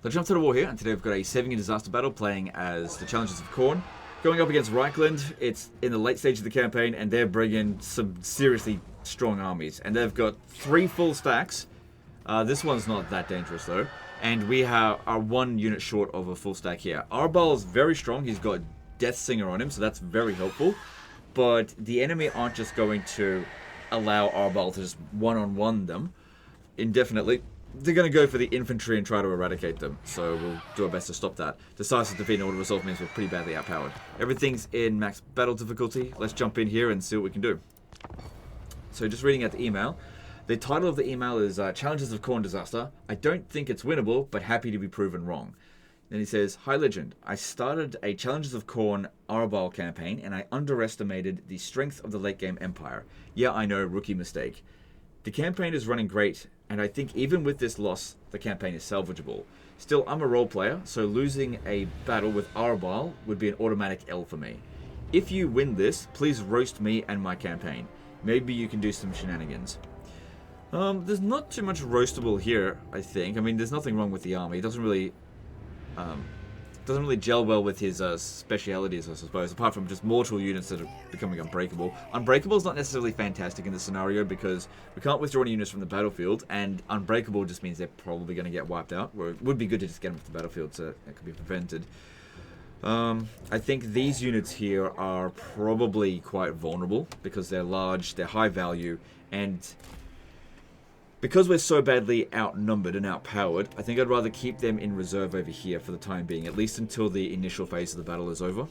Let's jump to the war here, and today we've got a 7-year disaster battle playing as the Challengers of Khorne. Going up against Reichland, it's in the late stage of the campaign, and they're bringing some seriously strong armies. And they've got 3 full stacks. This one's not that dangerous though. And we are 1 unit short of a full stack here. Arbal is very strong, he's got Death Singer on him, so that's very helpful. But the enemy aren't just going to allow Arbal to just one-on-one them indefinitely. They're going to go for the infantry and try to eradicate them, so we'll do our best to stop that. Decisive defeat in order to resolve means we're pretty badly outpowered. Everything's in max battle difficulty. Let's jump in here and see what we can do. So just reading out the email. The title of the email is Challenges of Khorne Disaster. I don't think it's winnable, but happy to be proven wrong. Then he says, Hi Legend, I started a Challenges of Khorne Arbal campaign and I underestimated the strength of the late game empire. Yeah, I know, rookie mistake. The campaign is running great, and I think even with this loss, the campaign is salvageable. Still, I'm a role player, so losing a battle with Arbal would be an automatic L for me. If you win this, please roast me and my campaign. Maybe you can do some shenanigans. There's not too much roastable here, I think. I mean, there's nothing wrong with the army. It doesn't really gel well with his specialities, I suppose, apart from just mortal units that are becoming unbreakable. Unbreakable is not necessarily fantastic in this scenario because we can't withdraw any units from the battlefield, and unbreakable just means they're probably going to get wiped out, where it would be good to just get them off the battlefield so that could be prevented. I think these units here are probably quite vulnerable because they're large, they're high value, and because we're so badly outnumbered and outpowered, I think I'd rather keep them in reserve over here for the time being, at least until the initial phase of the battle is over.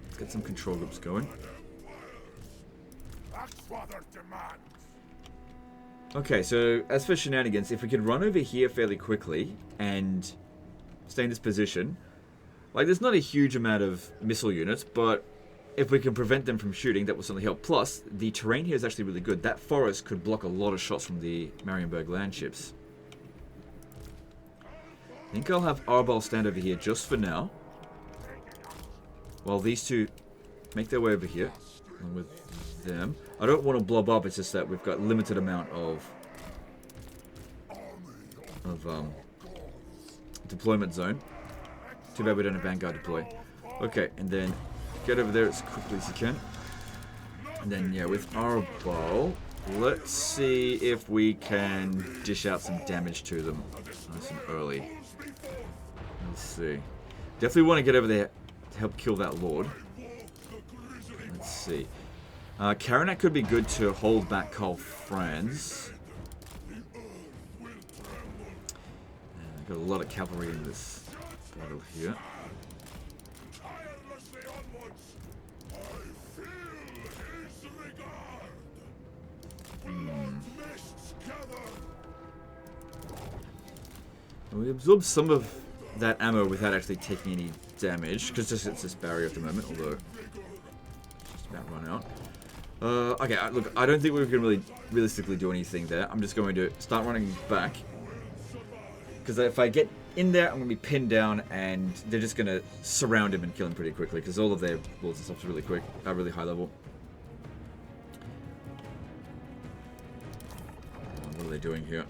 Let's get some control groups going. Okay, so as for shenanigans, if we could run over here fairly quickly and stay in this position, like there's not a huge amount of missile units, but if we can prevent them from shooting, that will certainly help. Plus, the terrain here is actually really good. That forest could block a lot of shots from the Marienburg land ships. I think I'll have Arbal stand over here just for now, while these two make their way over here along with them. I don't want to blob up, it's just that we've got limited amount of deployment zone. Too bad we don't have Vanguard deploy. Okay, and then get over there as quickly as you can. And then, yeah, with Arbal, let's see if we can dish out some damage to them nice and early. Let's see. Definitely want to get over there to help kill that Lord. Let's see. Karanak could be good to hold back Karl Franz. Got a lot of cavalry in this battle here. We absorb some of that ammo without actually taking any damage, because it's this barrier at the moment, although it's just about run out. Okay, look, I don't think we can really realistically do anything there. I'm just going to start running back, because if I get in there, I'm going to be pinned down, and they're just going to surround him and kill him pretty quickly, because all of their bullets and stuff is really quick, really high level. What are they doing here?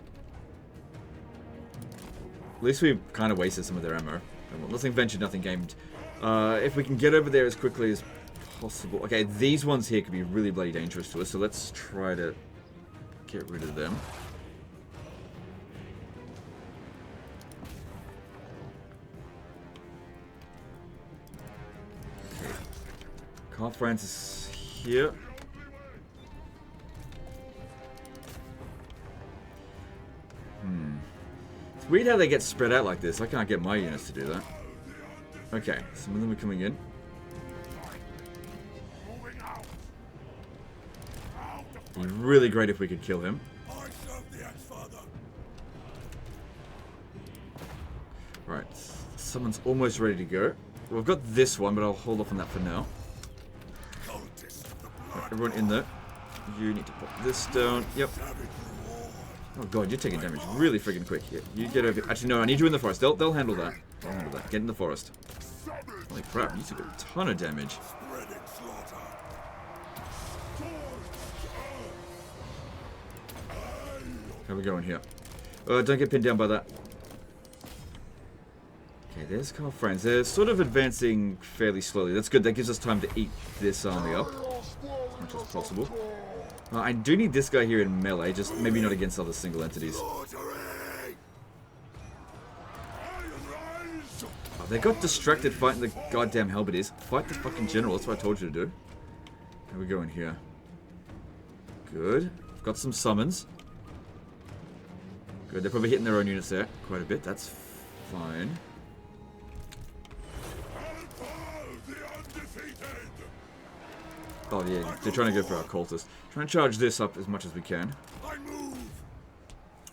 At least we've kind of wasted some of their ammo. Nothing ventured, nothing gained. If we can get over there as quickly as possible. Okay, these ones here could be really bloody dangerous to us, so let's try to get rid of them. Okay. Karl Franz is here. Weird how they get spread out like this. I can't get my units to do that. Okay, some of them are coming in. It'd be really great if we could kill him. Right, someone's almost ready to go. Well, I've got this one, but I'll hold off on that for now. Right, everyone in there. You need to put this down. Yep. Oh god, you're taking damage really friggin' quick here. You get over here. Actually, no, I need you in the forest. They'll handle that. They'll handle that. Get in the forest. Holy crap, you took a ton of damage. How are we going here? Don't get pinned down by that. Okay, there's Carl Franz. They're sort of advancing fairly slowly. That's good. That gives us time to eat this army up as much as possible. I do need this guy here in melee, just maybe not against other single entities. Oh, they got distracted fighting the goddamn halberdiers. Fight the fucking general. That's what I told you to do. How we going here? Good. I've got some summons. Good. They're probably hitting their own units there quite a bit. That's fine. Oh yeah, they're trying to go for our cultists. Trying to charge this up as much as we can.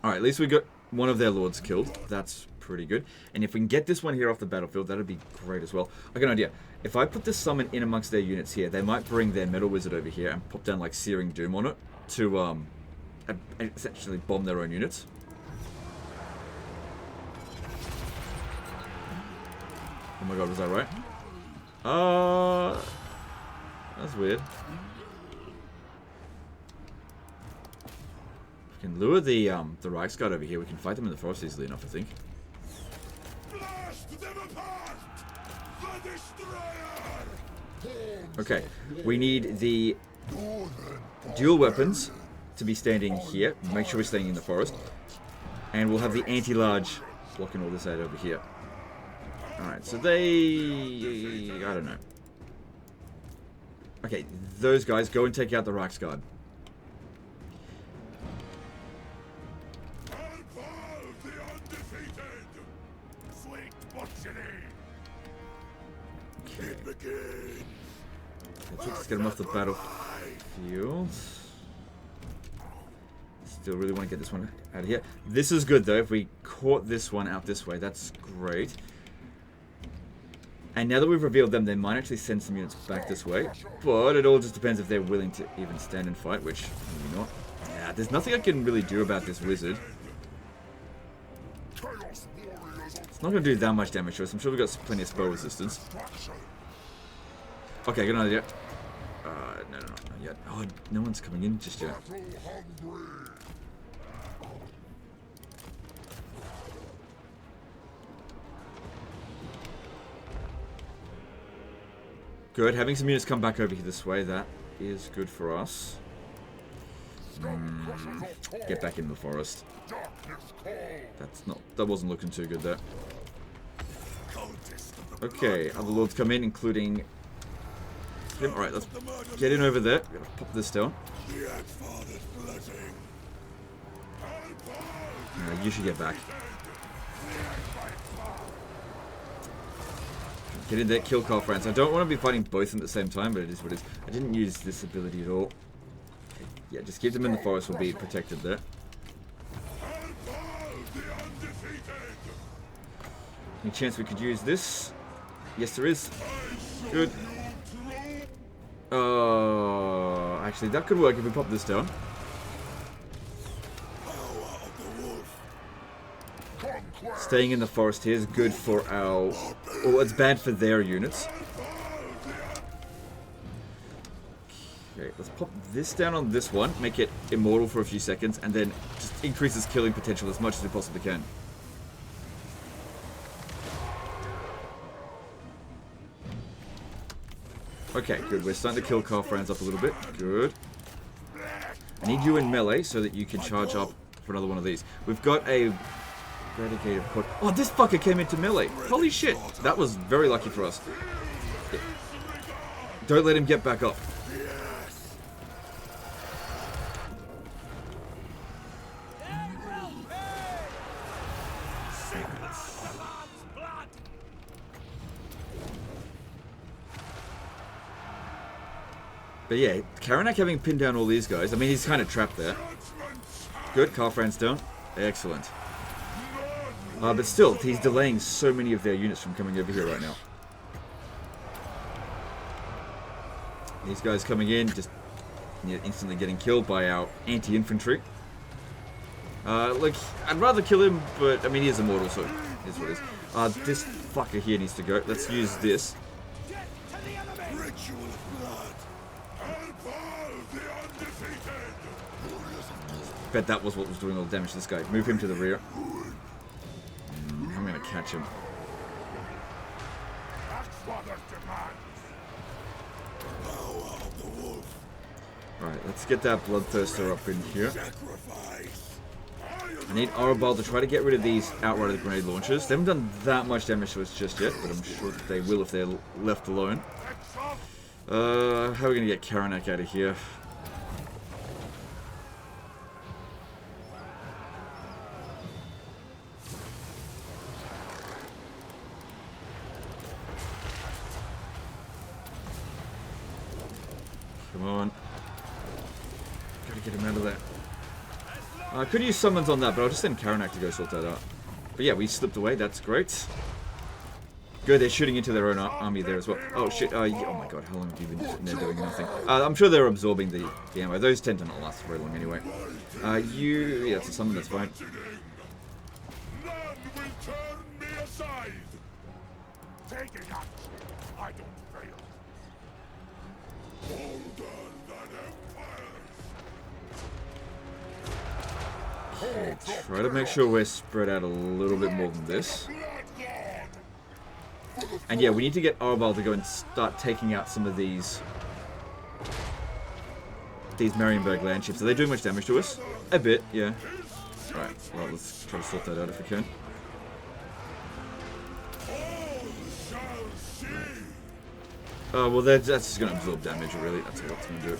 Alright, at least we got one of their lords killed. That's pretty good. And if we can get this one here off the battlefield, that'd be great as well. I got an idea. If I put this summon in amongst their units here, they might bring their metal wizard over here and pop down like Searing Doom on it to essentially bomb their own units. Oh my god, was that right? That's weird. We can lure the Reichsguard over here. We can fight them in the forest easily enough, I think. Okay, we need the dual weapons to be standing here. Make sure we're staying in the forest. And we'll have the anti-large blocking all this out over here. Alright, so they... I don't know. Okay, those guys, go and take out the Reichsguard. Okay. Let's get them off the battlefield. Still really want to get this one out of here. This is good though, if we caught this one out this way, that's great. And now that we've revealed them, they might actually send some units back this way. But it all just depends if they're willing to even stand and fight, which maybe not. Yeah, there's nothing I can really do about this wizard. It's not going to do that much damage to us. I'm sure we've got plenty of spell resistance. Okay, good idea. No, not yet. Oh, no one's coming in just yet. Good. Having some units come back over here this way, that is good for us. Get back in the forest. That wasn't looking too good there. Okay, other lords come in, including him. Alright, let's get in over there. We're gonna pop this down. You should get back. Get in there, kill Carl Franz. I don't want to be fighting both of them at the same time, but it is what it is. I didn't use this ability at all. Okay, yeah, just keep them in the forest. We'll be protected there. Any chance we could use this? Yes, there is. Good. Actually, that could work if we pop this down. Staying in the forest here is good for our... Well, it's bad for their units. Okay, let's pop this down on this one, make it immortal for a few seconds, and then just increase its killing potential as much as we possibly can. Okay, good. We're starting to kill Carl Franz up a little bit. Good. I need you in melee so that you can charge up for another one of these. We've got a... Relegated put. Oh, this fucker came into melee. Holy shit. That was very lucky for us. Yeah. Don't let him get back up. But yeah, Karanak having pinned down all these guys. I mean, he's kind of trapped there. Good. Carl Franz down. Excellent. But still, he's delaying so many of their units from coming over here right now. These guys coming in, just instantly getting killed by our anti-infantry. Like, I'd rather kill him, but, I mean, he is immortal, so it is what it is. This fucker here needs to go. Let's use this. Bet that was what was doing all the damage to this guy. Move him to the rear. I'm gonna catch him. Alright, let's get that Bloodthirster up in here. I need Arabal to try to get rid of these Outrider grenade launchers. They haven't done that much damage to us just yet, but I'm sure that they will if they're left alone. How are we going to get Karanak out of here? Come on. Gotta get him out of there. I could use summons on that, but I'll just send Karanak to go sort that out. But yeah, we slipped away. That's great. Good, they're shooting into their own army there as well. Oh shit, oh my god, how long have you been sitting there doing nothing? I'm sure they're absorbing the ammo. Those tend to not last very long anyway. Yeah, it's a summon, that's fine. Okay, try to make sure we're spread out a little bit more than this. And yeah, we need to get Arabal to go and start taking out some of these Marienburg land ships. Are they doing much damage to us? A bit, yeah. Alright, well, let's try to sort that out if we can. Oh, well, that's just going to absorb damage, really. That's all it's going to do.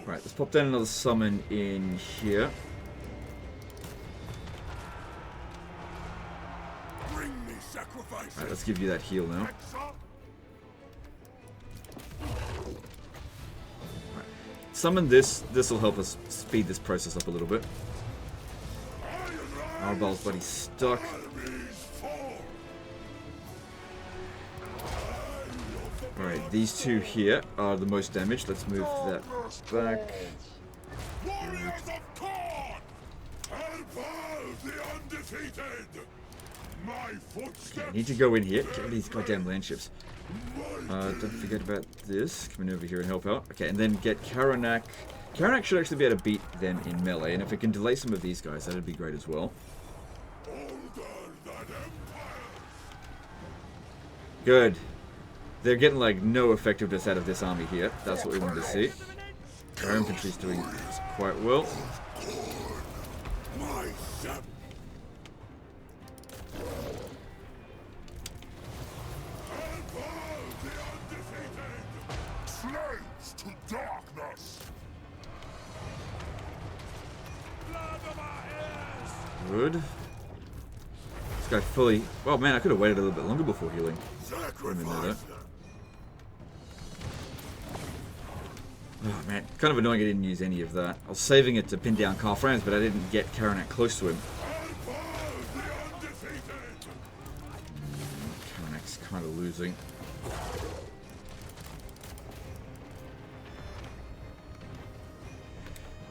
Right, let's pop down another summon in here. Alright, let's give you that heal now. Right. Summon this. This will help us speed this process up a little bit. Arabal's buddy stuck. Alright, these two here are the most damaged. Let's move that back. Okay, I need to go in here. Get rid of these goddamn land ships. Don't forget about this. Come in over here and help out. Okay, and then get Karanak. Karanak should actually be able to beat them in melee, and if it can delay some of these guys, that'd be great as well. Good. They're getting like no effectiveness out of this army here. That's what we wanted to see. Our infantry's doing quite well. Good. This guy fully... Oh man, I could have waited a little bit longer before healing. Oh man, kind of annoying I didn't use any of that. I was saving it to pin down Karl Franz, but I didn't get Karanak close to him. Karanak's kind of losing.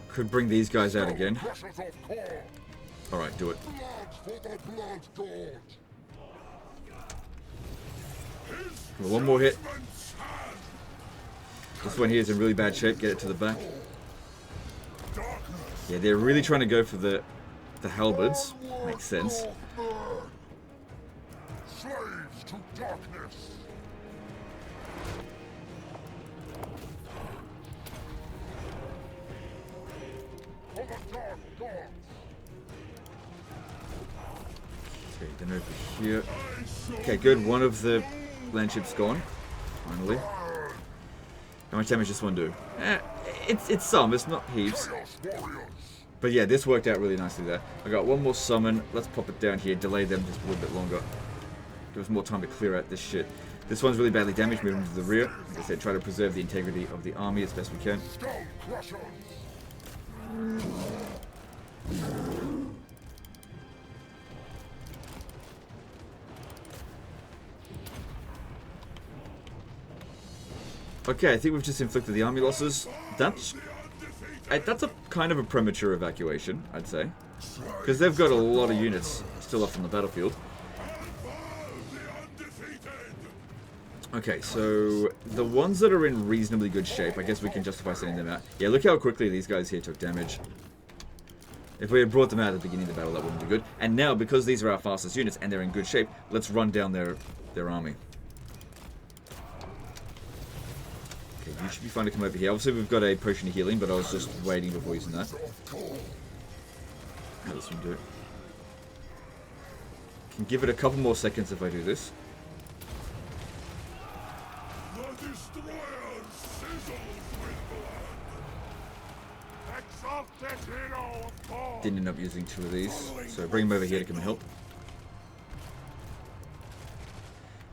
Could bring these guys out again. Alright, do it. Well, one more hit. This one here is in really bad shape. Get it to the back. Yeah, they're really trying to go for the halberds. Makes sense. Okay, then over here. Okay, good. One of the land ships gone. Finally. How much damage does this one do? It's some. It's not heaps. But yeah, this worked out really nicely there. I got one more summon. Let's pop it down here. Delay them just a little bit longer. Give us more time to clear out this shit. This one's really badly damaged. Move them to the rear. Like I said, try to preserve the integrity of the army as best we can. Okay, I think we've just inflicted the army losses. That's a kind of a premature evacuation, I'd say. Because they've got a lot of units still left on the battlefield. Okay, so the ones that are in reasonably good shape, I guess we can justify sending them out. Yeah, look how quickly these guys here took damage. If we had brought them out at the beginning of the battle, that wouldn't be good. And now, because these are our fastest units and they're in good shape, let's run down their army. Okay, you should be fine to come over here. Obviously, we've got a potion of healing, but I was just waiting before using that. How does this one do it? Can give it a couple more seconds if I do this. Didn't end up using 2 of these, so bring him over here to come and help.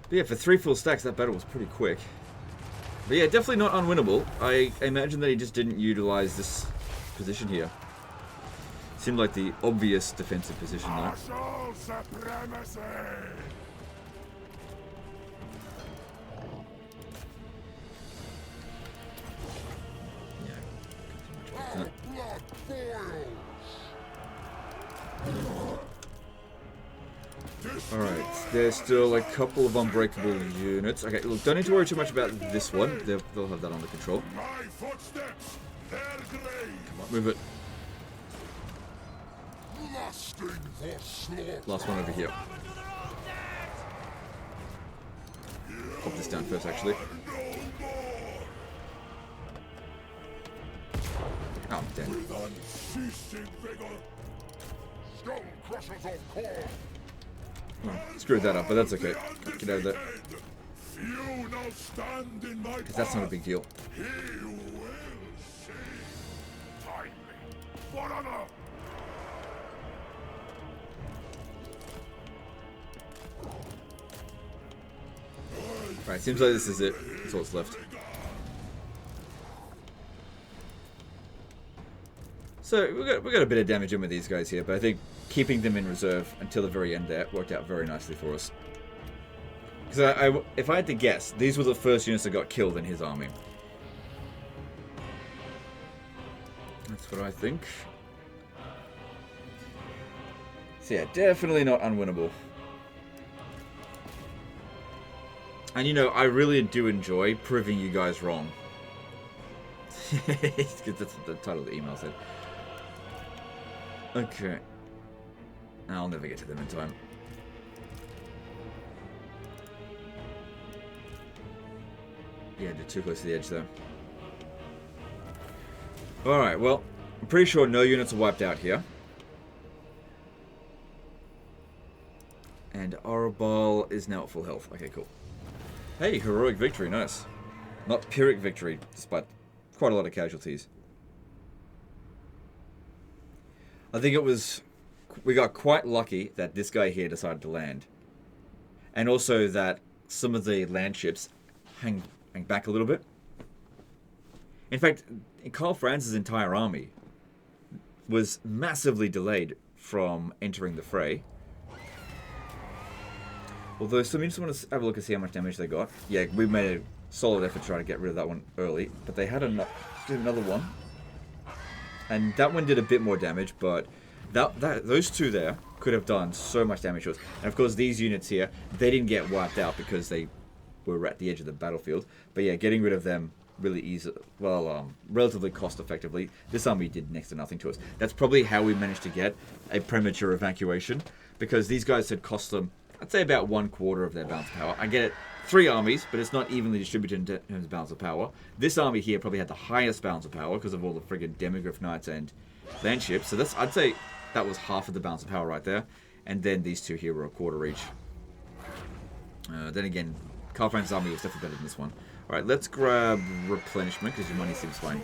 But yeah, for 3 full stacks, that battle was pretty quick. But yeah, definitely not unwinnable. I imagine that he just didn't utilize this position here. Seemed like the obvious defensive position though. Yeah. Alright, there's still a couple of unbreakable units. Okay, look, don't need to worry too much about this one. They'll have that under control. Come on, move it. Last one over here. Pop this down first, actually. Oh, damn. Oh, screwed that up, but that's okay. Get out of there. Because that's not a big deal. Alright, seems like this is it. That's all that's left. So, we got a bit of damage in with these guys here, but I think keeping them in reserve until the very end there worked out very nicely for us. Because if I had to guess, these were the first units that got killed in his army. That's what I think. So yeah, definitely not unwinnable. And you know, I really do enjoy proving you guys wrong. That's the title of the email said. Okay. I'll never get to them in time. Yeah, they're too close to the edge though. Alright, well, I'm pretty sure no units are wiped out here. And Arabal is now at full health. Okay, cool. Hey, heroic victory, nice. Not Pyrrhic victory, despite quite a lot of casualties. I think it was... We got quite lucky that this guy here decided to land. And also that some of the land ships hang back a little bit. In fact, Karl Franz's entire army was massively delayed from entering the fray. Although some units want to have a look and see how much damage they got. Yeah, we made a solid effort to try to get rid of that one early. But they had another one. And that one did a bit more damage, but those two there could have done so much damage to us. And of course these units here, they didn't get wiped out because they were at the edge of the battlefield. But yeah, getting rid of them really easy, well, relatively cost effectively. This army did next to nothing to us. That's probably how we managed to get a premature evacuation, because these guys had cost them, I'd say, about 1/4 of their balance of power. I get it, 3 armies, but it's not evenly distributed in terms of balance of power. This army here probably had the highest balance of power because of all the friggin' demigryph knights and land ships. So that's, I'd say that was half of the balance of power right there. And then these two here were 1/4 each. Then again, Karl Franz's army was definitely better than this one. Alright, let's grab replenishment because your money seems fine.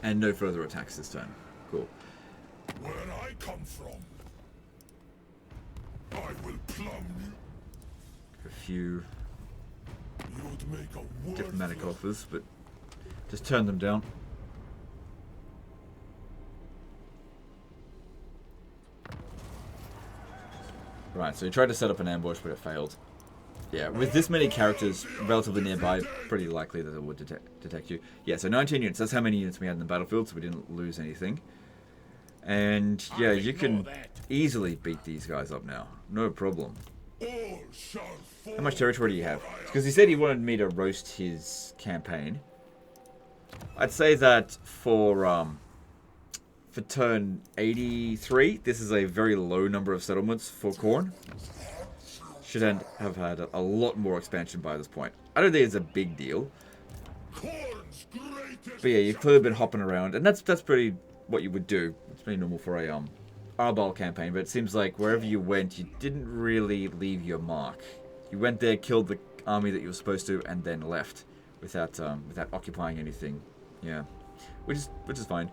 And no further attacks this turn. Cool. Where I come from, I will plumb you. A few You'd make a diplomatic offers, but just turn them down. Right, so he tried to set up an ambush, but it failed. Yeah, with this many characters relatively nearby, pretty likely that it would detect you. Yeah, so 19 units. That's how many units we had in the battlefield, so we didn't lose anything. And yeah, you can easily beat these guys up now. No problem. How much territory do you have? Because he said he wanted me to roast his campaign. I'd say that for for turn 83, this is a very low number of settlements for Khorne. Should have had a lot more expansion by this point. I don't think it's a big deal. But yeah, you've clearly been hopping around, and that's pretty what you would do. It's pretty normal for a Arbol campaign, but it seems like wherever you went, you didn't really leave your mark. You went there, killed the army that you were supposed to, and then left without occupying anything. Yeah, which is fine.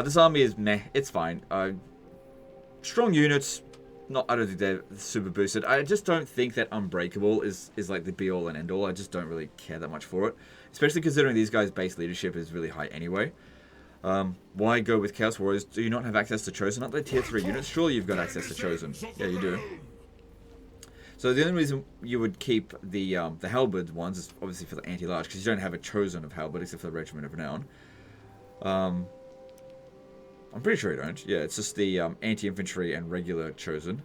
This army is meh. It's fine. Strong units. I don't think they're super boosted. I just don't think that Unbreakable is like the be all and end all. I just don't really care that much for it, especially considering these guys' base leadership is really high anyway. Why go with Chaos Warriors? Do you not have access to Chosen? Aren't they tier 3 units? Surely you've got access to Chosen. Yeah, you do. So the only reason you would keep the Halberd ones is obviously for the anti-large, because you don't have a Chosen of Halberd except for the Regiment of Renown. I'm pretty sure you don't. Yeah, it's just the anti-infantry and regular Chosen.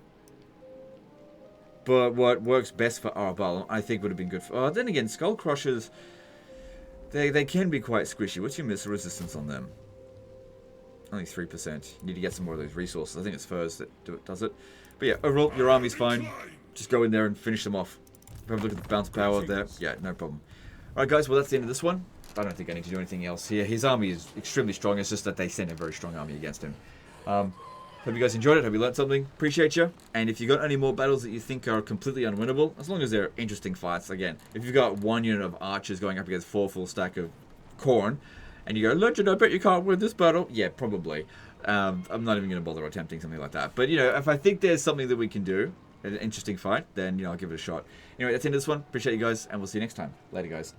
But what works best for Arbal, I think would have been good for... then again, Skull Crushers, they can be quite squishy. What's your missile resistance on them? Only 3%. You need to get some more of those resources. I think it's Furs that does it. But yeah, overall, your army's fine. Just go in there and finish them off. Have a look at the bounce power there. Yeah, no problem. Alright guys, well that's the end of this one. I don't think I need to do anything else here. His army is extremely strong. It's just that they sent a very strong army against him. Hope you guys enjoyed it. Hope you learned something. Appreciate you. And if you got any more battles that you think are completely unwinnable, as long as they're interesting fights, again, if you've got one unit of archers going up against 4 full stack of Khorne, and you go, Legend, I bet you can't win this battle. Yeah, probably. I'm not even going to bother attempting something like that. But, you know, if I think there's something that we can do, an interesting fight, then, you know, I'll give it a shot. Anyway, that's the end of this one. Appreciate you guys, and we'll see you next time. Later, guys.